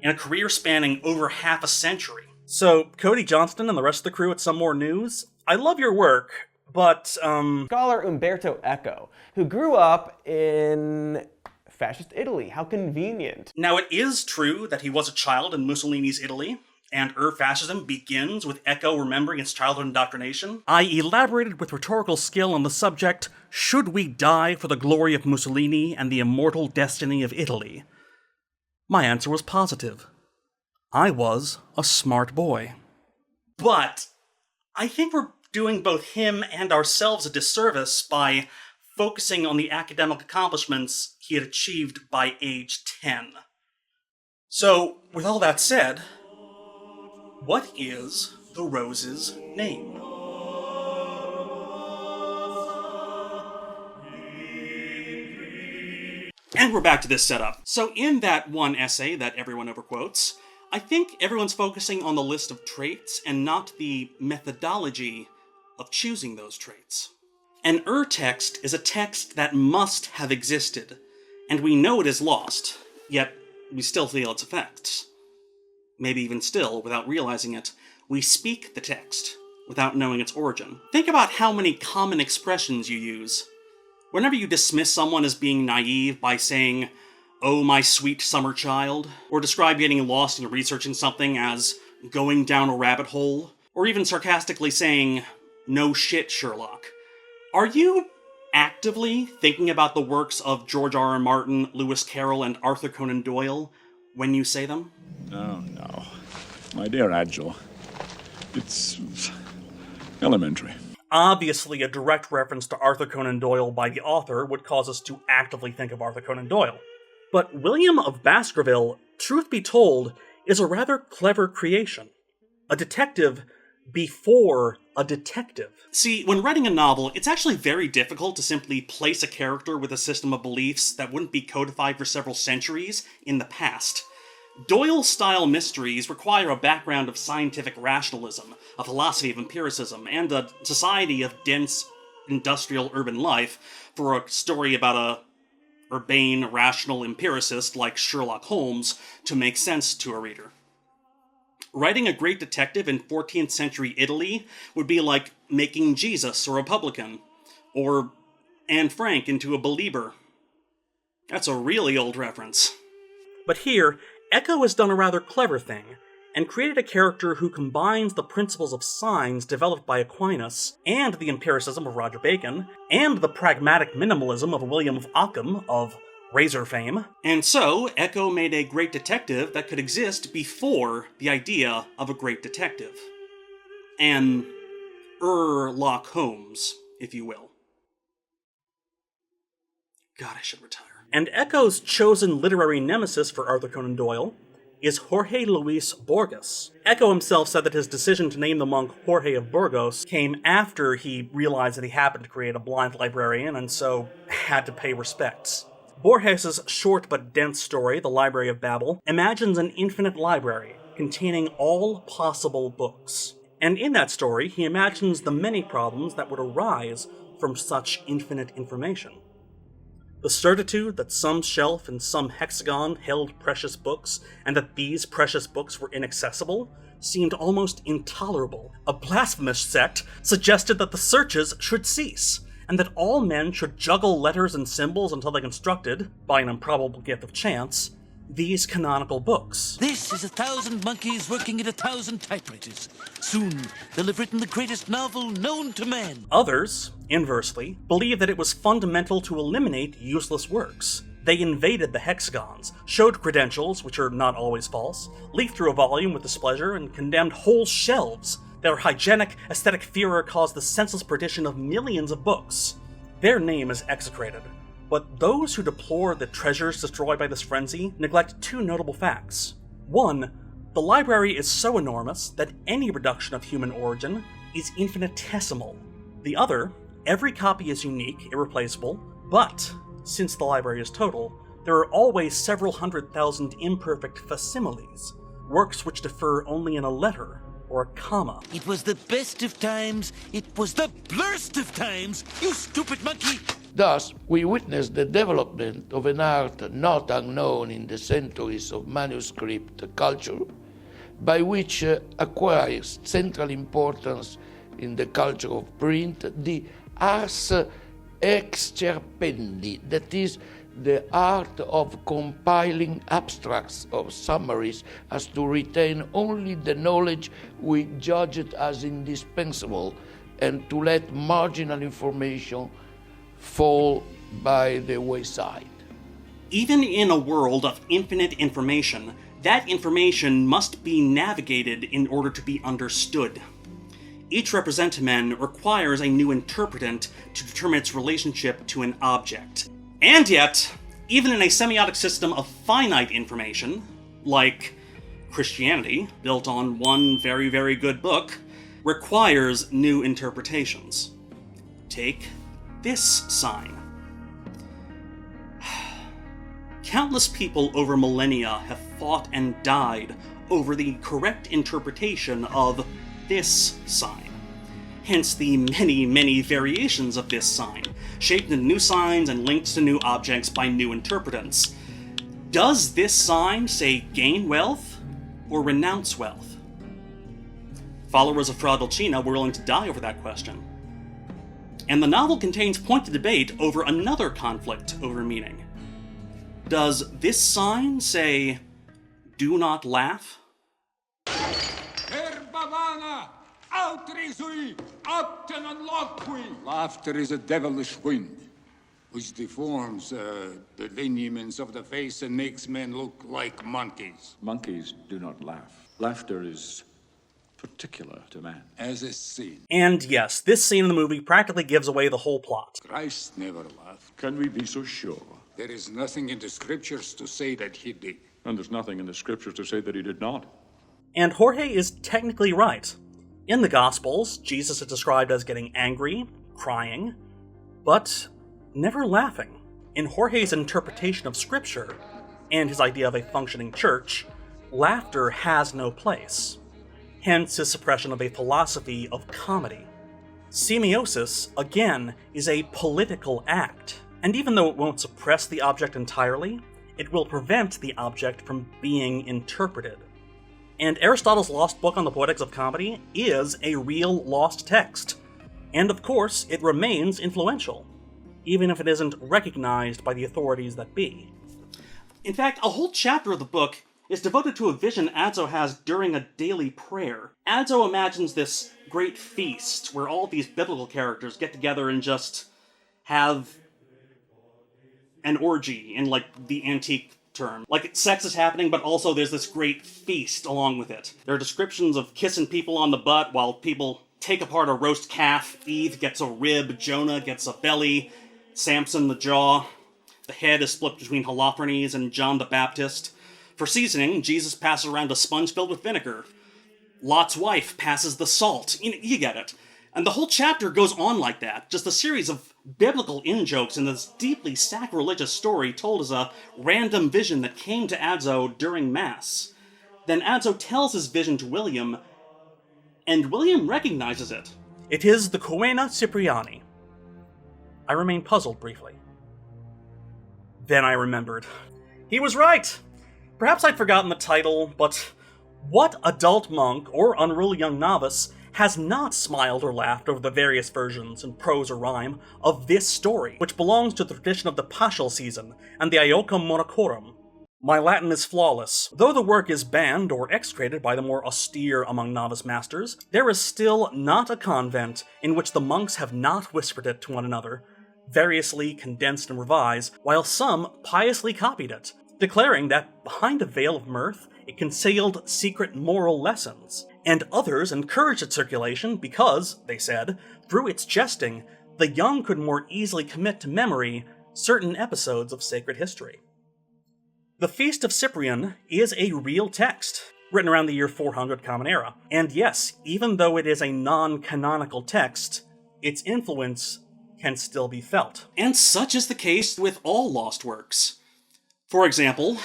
in a career spanning over half a century. So, Cody Johnston and the rest of the crew at Some More News, I love your work, but, Scholar Umberto Eco, who grew up in fascist Italy. How convenient. Now, it is true that he was a child in Mussolini's Italy, and Ur-Fascism begins with Eco remembering his childhood indoctrination. I elaborated with rhetorical skill on the subject, should we die for the glory of Mussolini and the immortal destiny of Italy? My answer was positive. I was a smart boy. But I think we're doing both him and ourselves a disservice by focusing on the academic accomplishments he had achieved by age 10. So, with all that said, what is the Rose's name? And we're back to this setup. So in that one essay that everyone overquotes, I think everyone's focusing on the list of traits and not the methodology of choosing those traits. An text is a text that must have existed, and we know it is lost, yet we still feel its effects. Maybe even still, without realizing it, we speak the text, without knowing its origin. Think about how many common expressions you use. Whenever you dismiss someone as being naive by saying, "Oh, my sweet summer child," or describe getting lost in researching something as "going down a rabbit hole," or even sarcastically saying, "No shit, Sherlock." Are you actively thinking about the works of George R. R. Martin, Lewis Carroll, and Arthur Conan Doyle when you say them? Oh, no. My dear Agile, it's elementary. Obviously, a direct reference to Arthur Conan Doyle by the author would cause us to actively think of Arthur Conan Doyle. But William of Baskerville, truth be told, is a rather clever creation. A detective before a detective. See, when writing a novel, it's actually very difficult to simply place a character with a system of beliefs that wouldn't be codified for several centuries in the past. Doyle-style mysteries require a background of scientific rationalism, a philosophy of empiricism, and a society of dense industrial urban life for a story about a urbane, rational empiricist like Sherlock Holmes to make sense to a reader. Writing a great detective in 14th century Italy would be like making Jesus a Republican, or Anne Frank into a believer. That's a really old reference. But here, Eco has done a rather clever thing, and created a character who combines the principles of signs developed by Aquinas, and the empiricism of Roger Bacon, and the pragmatic minimalism of William of Ockham of Razor fame. And so, Eco made a great detective that could exist before the idea of a great detective. An Sherlock Holmes, if you will. God, I should retire. And Eco's chosen literary nemesis for Arthur Conan Doyle is Jorge Luis Borges. Eco himself said that his decision to name the monk Jorge of Burgos came after he realized that he happened to create a blind librarian and so had to pay respects. Borges' short but dense story, The Library of Babel, imagines an infinite library containing all possible books. And in that story, he imagines the many problems that would arise from such infinite information. The certitude that some shelf and some hexagon held precious books, and that these precious books were inaccessible, seemed almost intolerable. A blasphemous sect suggested that the searches should cease, and that all men should juggle letters and symbols until they constructed, by an improbable gift of chance, these canonical books. This is 1,000 monkeys working at 1,000 typewriters. Soon, they'll have written the greatest novel known to man. Others, inversely, believed that it was fundamental to eliminate useless works. They invaded the hexagons, showed credentials, which are not always false, leafed through a volume with displeasure, and condemned whole shelves. Their hygienic, aesthetic furor caused the senseless perdition of millions of books. Their name is execrated. But those who deplore the treasures destroyed by this frenzy neglect two notable facts. One, the library is so enormous that any reduction of human origin is infinitesimal. The other, every copy is unique, irreplaceable, but, since the library is total, there are always several 100,000 imperfect facsimiles, works which differ only in a letter or a comma. It was the best of times. It was the blurst of times, you stupid monkey! Thus, we witness the development of an art not unknown in the centuries of manuscript culture, by which acquires central importance in the culture of print the ars excerpendi, that is, the art of compiling abstracts of summaries as to retain only the knowledge we judge it as indispensable, and to let marginal information fall by the wayside. Even in a world of infinite information, that information must be navigated in order to be understood. Each representamen requires a new interpretant to determine its relationship to an object. And yet, even in a semiotic system of finite information, like Christianity, built on one very, very good book, requires new interpretations. Take this sign. Countless people over millennia have fought and died over the correct interpretation of this sign. Hence the many, many variations of this sign, shaped into new signs and linked to new objects by new interpretants. Does this sign say gain wealth or renounce wealth? Followers of Fra Dulcina were willing to die over that question. And the novel contains pointed debate over another conflict over meaning. Does this sign say, "Do not laugh"? Laughter is a devilish wind, which deforms the lineaments of the face and makes men look like monkeys. Monkeys do not laugh. Laughter is particular to man. As a sin. And yes, this scene in the movie practically gives away the whole plot. Christ never laughed. Can we be so sure? There is nothing in the scriptures to say that he did. And there's nothing in the scriptures to say that he did not. And Jorge is technically right. In the Gospels, Jesus is described as getting angry, crying, but never laughing. In Jorge's interpretation of Scripture, and his idea of a functioning church, laughter has no place. Hence his suppression of a philosophy of comedy. Semiosis, again, is a political act, and even though it won't suppress the object entirely, it will prevent the object from being interpreted. And Aristotle's lost book on the poetics of comedy is a real lost text. And of course, it remains influential, even if it isn't recognized by the authorities that be. In fact, a whole chapter of the book is devoted to a vision Adzo has during a daily prayer. Adzo imagines this great feast where all these biblical characters get together and just have an orgy in, like, the antique term. Like, sex is happening, but also there's this great feast along with it. There are descriptions of kissing people on the butt while people take apart a roast calf. Eve gets a rib, Jonah gets a belly, Samson the jaw. The head is split between Holofernes and John the Baptist. For seasoning, Jesus passes around a sponge filled with vinegar. Lot's wife passes the salt. You get it. And the whole chapter goes on like that, just a series of biblical in-jokes in this deeply sacrilegious story told as a random vision that came to Adzo during Mass. Then Adzo tells his vision to William, and William recognizes it. It is the Coena Cipriani. I remain puzzled briefly. Then I remembered. He was right! Perhaps I'd forgotten the title, but what adult monk or unruly young novice has not smiled or laughed over the various versions, in prose or rhyme, of this story, which belongs to the tradition of the Paschal season and the Iocum Monachorum. My Latin is flawless. Though the work is banned or execrated by the more austere among novice masters, there is still not a convent in which the monks have not whispered it to one another, variously condensed and revised, while some piously copied it, declaring that behind a veil of mirth it concealed secret moral lessons, and others encouraged its circulation because, they said, through its jesting, the young could more easily commit to memory certain episodes of sacred history. The Feast of Cyprian is a real text, written around the year 400 Common Era, and yes, even though it is a non-canonical text, its influence can still be felt. And such is the case with all lost works. For example,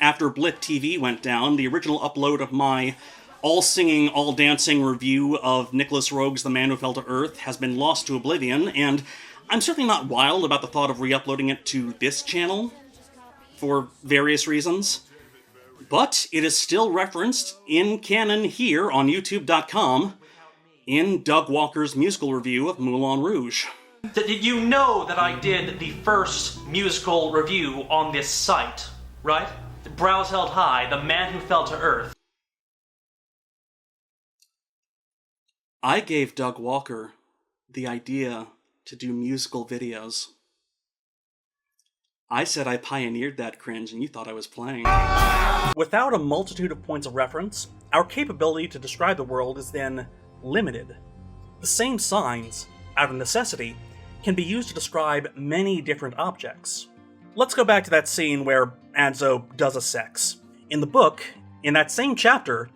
after Blip TV went down, the original upload of my all-singing, all-dancing review of Nicholas Roeg's The Man Who Fell to Earth has been lost to oblivion, and I'm certainly not wild about the thought of re-uploading it to this channel, for various reasons. But it is still referenced in canon here on YouTube.com in Doug Walker's musical review of Moulin Rouge. Did you know that I did the first musical review on this site, right? Brows Held High, The Man Who Fell to Earth. I gave Doug Walker the idea to do musical videos. I said I pioneered that cringe and you thought I was playing. Without a multitude of points of reference, our capability to describe the world is then limited. The same signs, out of necessity, can be used to describe many different objects. Let's go back to that scene where Adzo does a sex. In the book, in that same chapter,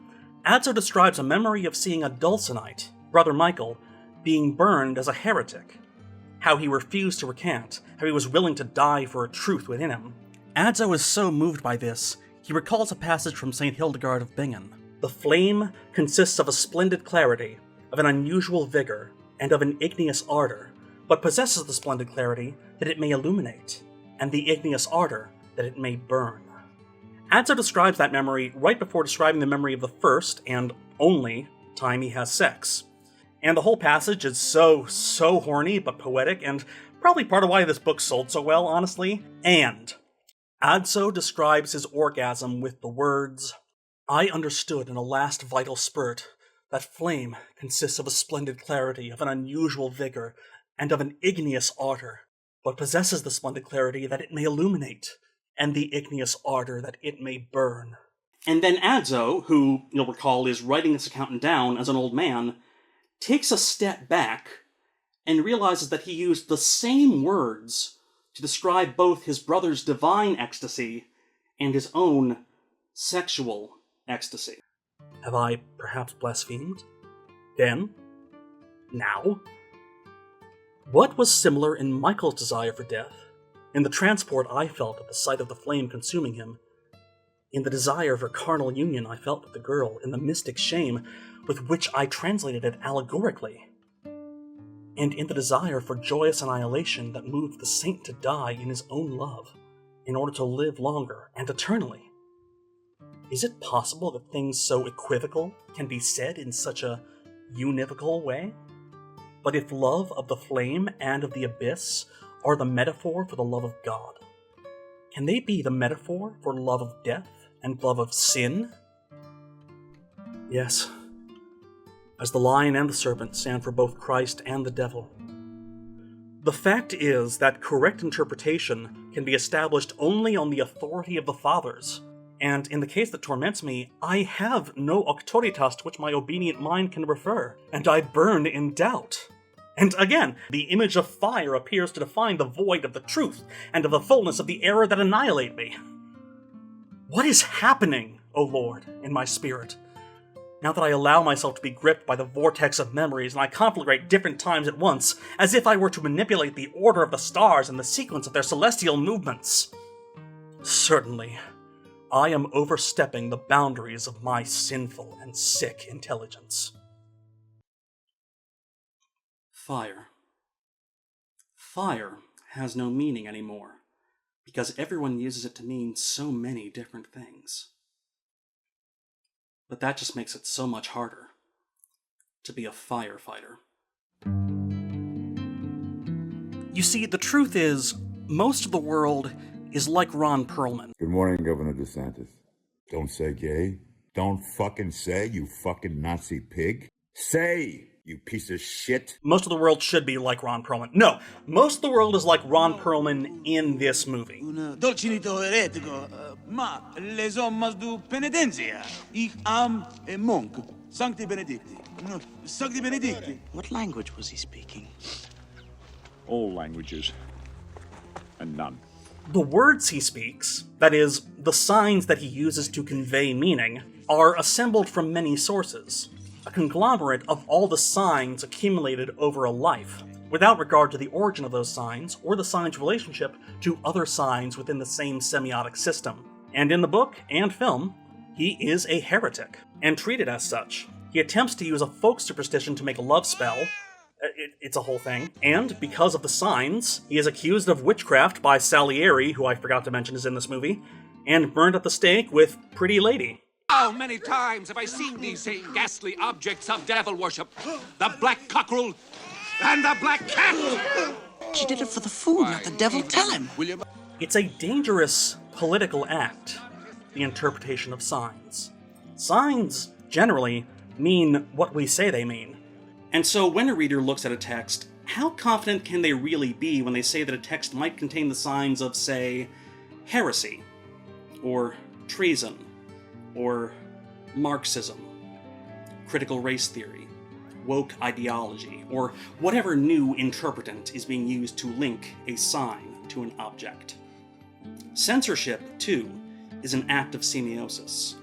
Adzo describes a memory of seeing a Dulcinite, Brother Michael, being burned as a heretic. How he refused to recant, how he was willing to die for a truth within him. Adzo is so moved by this, he recalls a passage from St. Hildegard of Bingen. The flame consists of a splendid clarity, of an unusual vigor, and of an igneous ardor, but possesses the splendid clarity that it may illuminate, and the igneous ardor that it may burn. Adzo describes that memory right before describing the memory of the first, and only, time he has sex. And the whole passage is so horny but poetic, and probably part of why this book sold so well, honestly. And Adso describes his orgasm with the words, "I understood in a last vital spurt that flame consists of a splendid clarity, of an unusual vigor, and of an igneous ardor, but possesses the splendid clarity that it may illuminate, and the igneous ardor that it may burn." And then Adso, who, you'll recall, is writing this account down as an old man, takes a step back and realizes that he used the same words to describe both his brother's divine ecstasy and his own sexual ecstasy. Have I perhaps blasphemed? Then? Now? What was similar in Michael's desire for death, in the transport I felt at the sight of the flame consuming him, in the desire for carnal union I felt with the girl, in the mystic shame with which I translated it allegorically, and in the desire for joyous annihilation that moved the saint to die in his own love, in order to live longer and eternally? Is it possible that things so equivocal can be said in such a univocal way? But if love of the flame and of the abyss are the metaphor for the love of God, can they be the metaphor for love of death and love of sin? Yes, as the lion and the serpent stand for both Christ and the devil. The fact is that correct interpretation can be established only on the authority of the fathers, and in the case that torments me, I have no auctoritas to which my obedient mind can refer, and I burn in doubt. And again, the image of fire appears to define the void of the truth, and of the fullness of the error that annihilate me. What is happening, O Lord, in my spirit? Now that I allow myself to be gripped by the vortex of memories, and I conflagrate different times at once, as if I were to manipulate the order of the stars and the sequence of their celestial movements. Certainly, I am overstepping the boundaries of my sinful and sick intelligence. Fire. Fire has no meaning anymore, because everyone uses it to mean so many different things. But that just makes it so much harder to be a firefighter. You see, the truth is, most of the world is like Ron Perlman. Good morning, Governor DeSantis. Don't say gay. Don't fucking say, you fucking Nazi pig. Say, you piece of shit. Most of the world should be like Ron Perlman. No, most of the world is like Ron Perlman in this movie. Dolcinito eretico, ma les hommes du penitenzia. Ich am a monk. Sancti benedicti. Sancti benedicti. What language was he speaking? All languages. And none. The words he speaks, that is, the signs that he uses to convey meaning, are assembled from many sources. A conglomerate of all the signs accumulated over a life, without regard to the origin of those signs or the signs' relationship to other signs within the same semiotic system. And in the book and film, he is a heretic, and treated as such. He attempts to use a folk superstition to make a love spell. It's a whole thing. And because of the signs, he is accused of witchcraft by Salieri, who I forgot to mention is in this movie, and burned at the stake with Pretty Lady. How many times have I seen these same ghastly objects of devil worship? The black cockerel and the black cat! She did it for the food, not the devil. Tell him. It's a dangerous political act, the interpretation of signs. Signs, generally, mean what we say they mean. And so when a reader looks at a text, how confident can they really be when they say that a text might contain the signs of, say, heresy, or treason, or Marxism, critical race theory, woke ideology, or whatever new interpretant is being used to link a sign to an object? Censorship, too, is an act of semiosis,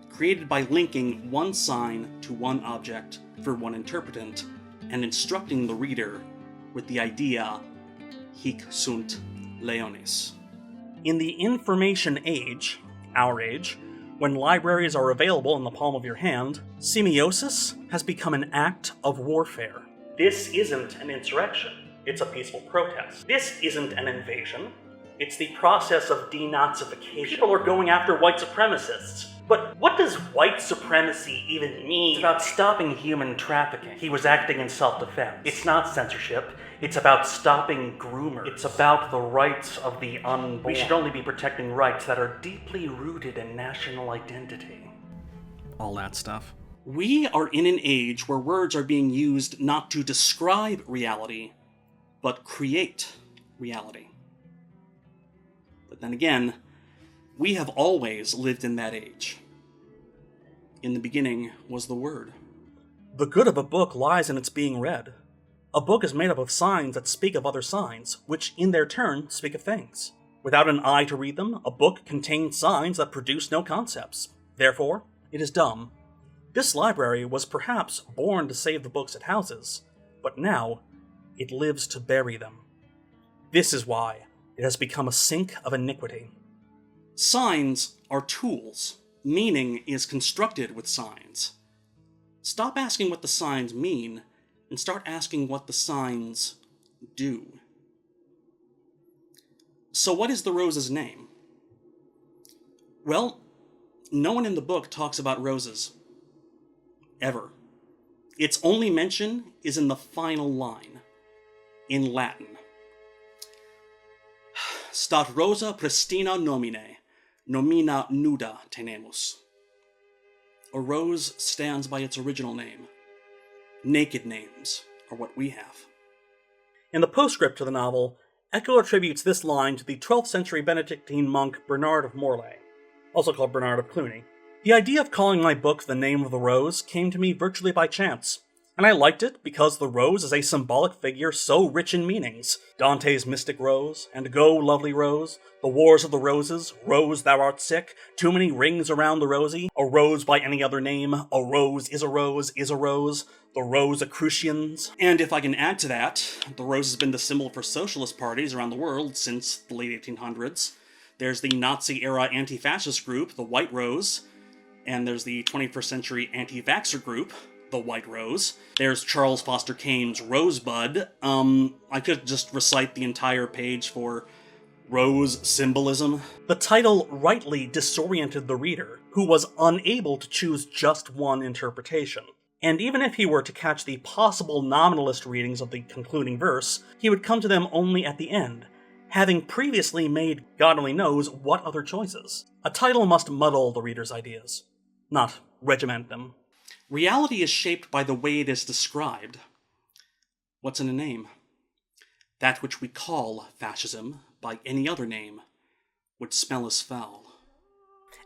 created by linking one sign to one object for one interpretant, and instructing the reader with the idea, hic sunt leones. In the information age, our age, when libraries are available in the palm of your hand, semiosis has become an act of warfare. This isn't an insurrection, it's a peaceful protest. This isn't an invasion, It's the process of denazification. People are going after white supremacists. But what does white supremacy even mean? It's about stopping human trafficking. He was acting in self-defense. It's not censorship. It's about stopping groomers. It's about the rights of the unborn. We should only be protecting rights that are deeply rooted in national identity. All that stuff. We are in an age where words are being used not to describe reality, but create reality. But then again, we have always lived in that age. In the beginning was the Word. The good of a book lies in its being read. A book is made up of signs that speak of other signs, which in their turn speak of things. Without an eye to read them, a book contains signs that produce no concepts. Therefore, it is dumb. This library was perhaps born to save the books it houses, but now it lives to bury them. This is why it has become a sink of iniquity. Signs are tools. Meaning is constructed with signs. Stop asking what the signs mean, and start asking what the signs do. So what is the rose's name? Well, no one in the book talks about roses. Ever. Its only mention is in the final line, in Latin. Stat rosa pristina nomine, nomina nuda tenemus. A rose stands by its original name. Naked names are what we have. In the postscript to the novel, Eco attributes this line to the 12th century Benedictine monk Bernard of Morlaix, also called Bernard of Cluny. The idea of calling my book The Name of the Rose came to me virtually by chance, and I liked it because the rose is a symbolic figure so rich in meanings. Dante's mystic rose, and go, lovely rose, the wars of the roses, rose thou art sick, too many rings around the rosy, a rose by any other name, a rose, is a rose, the Rosicrucians. And if I can add to that, the rose has been the symbol for socialist parties around the world since the late 1800s. There's the Nazi-era anti-fascist group, the White Rose, and there's the 21st century anti-vaxxer group, the White Rose. There's Charles Foster Kane's Rosebud. I could just recite the entire page for rose symbolism. The title rightly disoriented the reader, who was unable to choose just one interpretation. And even if he were to catch the possible nominalist readings of the concluding verse, he would come to them only at the end, having previously made God only knows what other choices. A title must muddle the reader's ideas, not regiment them. Reality is shaped by the way it is described. What's in a name? That which we call fascism by any other name would smell as foul.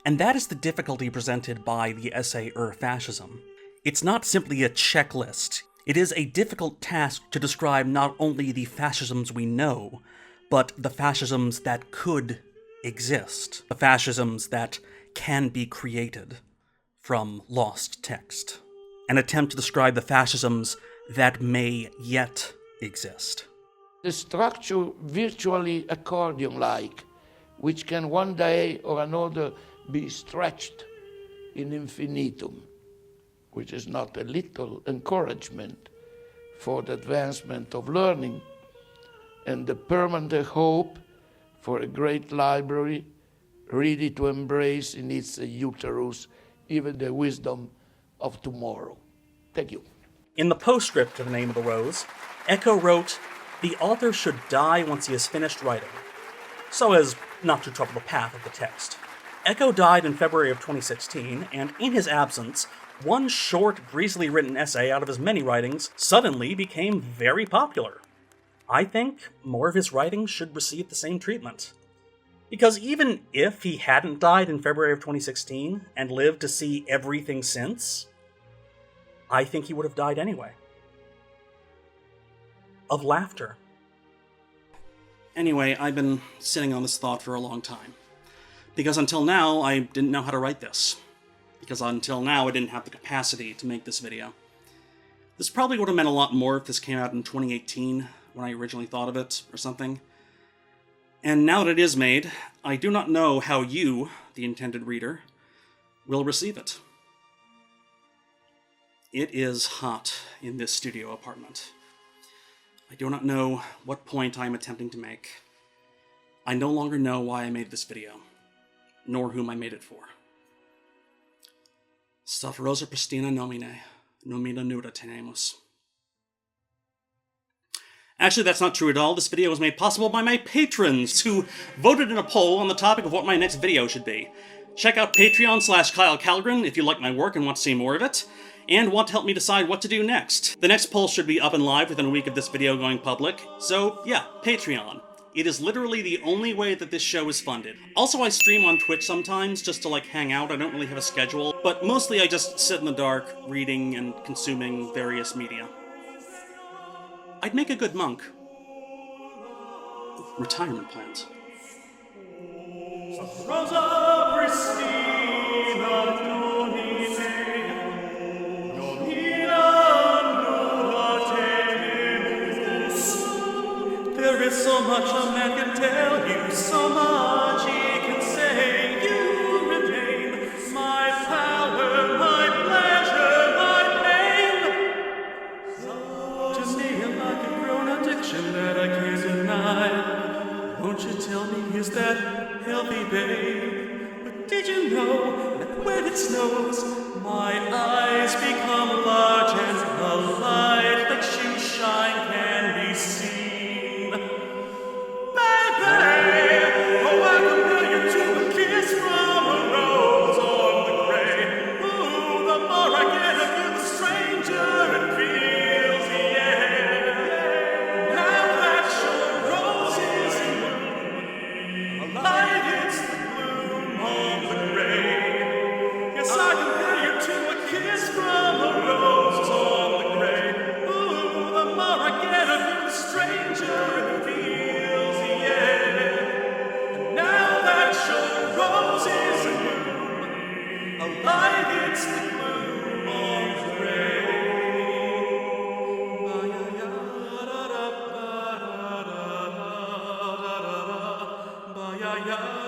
And that is the difficulty presented by the essay Ur-Fascism. It's not simply a checklist. It is a difficult task to describe not only the fascisms we know, but the fascisms that could exist, the fascisms that can be created from lost text. An attempt to describe the fascisms that may yet exist. The structure virtually accordion-like, which can one day or another be stretched in infinitum, which is not a little encouragement for the advancement of learning and the permanent hope for a great library ready to embrace in its uterus even the wisdom of tomorrow. Thank you. In the postscript to The Name of the Rose, Eco wrote, "The author should die once he has finished writing, so as not to trouble the path of the text." Eco died in February of 2016, and in his absence, one short, greasily written essay out of his many writings suddenly became very popular. I think more of his writings should receive the same treatment. Because even if he hadn't died in February of 2016 and lived to see everything since, I think he would have died anyway. Of laughter. Anyway, I've been sitting on this thought for a long time. Because until now, I didn't know how to write this. Because until now, I didn't have the capacity to make this video. This probably would have meant a lot more if this came out in 2018, when I originally thought of it, or something. And now that it is made, I do not know how you, the intended reader, will receive it. It is hot in this studio apartment. I do not know what point I am attempting to make. I no longer know why I made this video, nor whom I made it for. Sta Rosa pristina nomine, nomina nuda tenemus. Actually, that's not true at all. This video was made possible by my patrons, who voted in a poll on the topic of what my next video should be. Check out Patreon/Kyle Calgren if you like my work and want to see more of it, and want to help me decide what to do next. The next poll should be up and live within a week of this video going public, so yeah, Patreon. It is literally the only way that this show is funded. Also, I stream on Twitch sometimes, just to hang out. I don't really have a schedule, but mostly I just sit in the dark, reading and consuming various media. I'd make a good monk. Retirement plans. Rosa pristina nomine, nomina nuda tenemus. There is so much a man can tell you, so much he can say. You remain my power, my pleasure, my pain. To me, you're like a grown addiction that I can't deny. Won't you tell me, is that healthy, babe? But did you know that when it snows, my eyes become large and the light that you shine can be seen? Baby, oh, I compare you to a kiss from a rose on the grave. Ooh, the more I get of you, the stranger it feels, yeah. Now that your rose is in bloom, alive it's the gloom of the grave. Yes, I compare you to a kiss from a rose on the grave. Ooh, the more I get of you, the stranger it feels, yeah. And now that your rose is in bloom, alive it's the gloom of the grave. Ba-ya-ya.